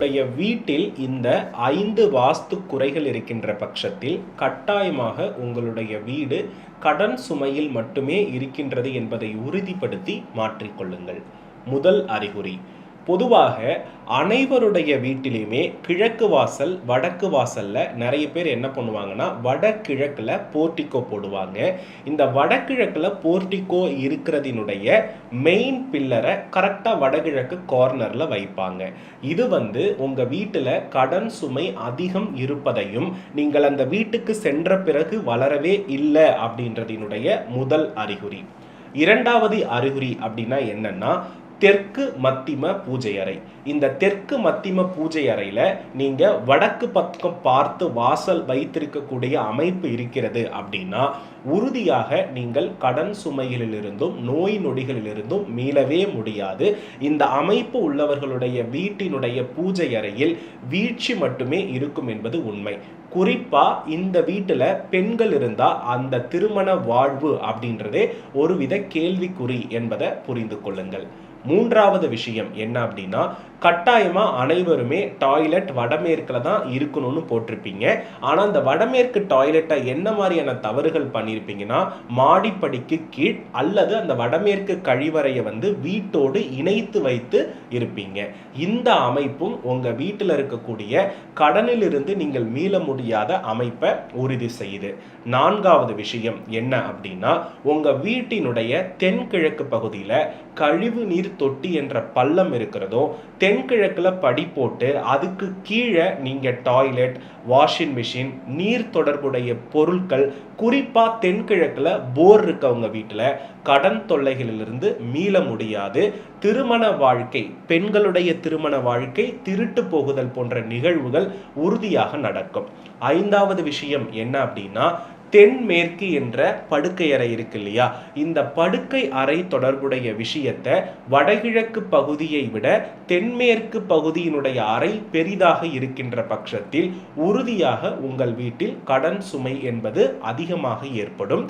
உங்களுடைய வீட்டில் இந்த 5 வாஸ்து குறைகள் இருக்கின்ற பட்சத்தில் கட்டாயமாக உங்களுடைய வீடு கடன் சுமையில் மட்டுமே இருக்கின்றது என்பதை உறுதிப்படுத்தி மாற்றிக்கொள்ளுங்கள். முதல் அறிகுறி, பொதுவாக அனைவருடைய வீட்டிலையுமே கிழக்கு வாசல் வடக்கு வாசல்ல நிறைய பேர் என்ன பண்ணுவாங்கன்னா வடகிழக்குல போர்ட்டிகோ போடுவாங்க. இந்த வடகிழக்குல போர்ட்டிகோ இருக்கிறதினுடைய மெயின் பில்லரை கரெக்டா வடகிழக்கு கார்னர்ல வைப்பாங்க. இது உங்க வீட்டுல கடன் சுமை அதிகம் இருப்பதையும் நீங்கள் அந்த வீட்டுக்கு சென்ற பிறகு வளரவே இல்லை அப்படின்றதினுடைய முதல் அறிகுறி. இரண்டாவது அறிகுறி அப்படின்னா என்னன்னா, தெற்கு மத்திம பூஜை அறை. இந்த தெற்கு மத்திம பூஜை அறையில நீங்க வடக்கு பக்கம் பார்த்து வாசல் வைத்திருக்கக்கூடிய அமைப்பு இருக்கிறது அப்படின்னா உறுதியாக நீங்கள் கடன் சுமைகளிலிருந்தும் நோய் நொடிகளிலிருந்தும் மீளவே முடியாது. இந்த அமைப்பு உள்ளவர்களுடைய வீட்டினுடைய பூஜை அறையில் வீழ்ச்சி மட்டுமே இருக்கும் என்பது உண்மை. குறிப்பா இந்த வீட்டுல பெண்கள் இருந்தா அந்த திருமண வாழ்வு அப்படின்றதே ஒருவித கேள்விக்குறி என்பதை புரிந்து கொள்ளுங்கள். மூன்றாவது விஷயம் என்ன அப்படின்னா, கட்டாயமா அனைவருமே டாய்லெட் வடமேற்குல தான் இருக்கணும்னு போட்டிருப்பீங்க. ஆனா அந்த வடமேற்கு டாய்லெட்டை என்ன மாதிரியான தவறுகள் பண்ணியிருப்பீங்கன்னா, மாடிப்படிக்கு கீழ் அல்லது அந்த வடமேற்கு கழிவறையை வீட்டோடு இணைத்து வைத்து இருப்பீங்க. இந்த அமைப்பும் உங்க வீட்டில் இருக்கக்கூடிய கடனிலிருந்து நீங்கள் மீள முடியாத அமைப்பை உறுதி செய்யுது. நான்காவது விஷயம் என்ன அப்படின்னா, உங்க வீட்டினுடைய தென்கிழக்கு பகுதியில கழிவு நீர் தொட்டி என்ற பள்ளம் இருக்கிறதோ, தென்கிழக்குல படி போட்டு அதுக்கு கீழே நீங்க டாய்லெட், வாஷிங் மிஷின், நீர் தொடர்புடைய பொருட்கள், குறிப்பா தென்கிழக்குல போர் இருக்கவங்க வீட்டுல கடன் தொல்லைகளிலிருந்து மீள முடியாது. திருமண வாழ்க்கை, பெண்களுடைய திருமண வாழ்க்கை திருட்டு போகுதல் போன்ற நிகழ்வுகள் உறுதியாக நடக்கும். ஐந்தாவது விஷயம் என்ன அப்படின்னா, தென்மேற்கு என்ற படுக்கை அறை இருக்கு இல்லையா, இந்த படுக்கை அறை தொடர்புடைய விஷயத்தை வடகிழக்கு பகுதியை விட தென்மேற்கு பகுதியினுடைய அறை பெரிதாக இருக்கின்ற பட்சத்தில் உறுதியாக உங்கள் வீட்டில் கடன் சுமை என்பது அதிகமாக ஏற்படும்.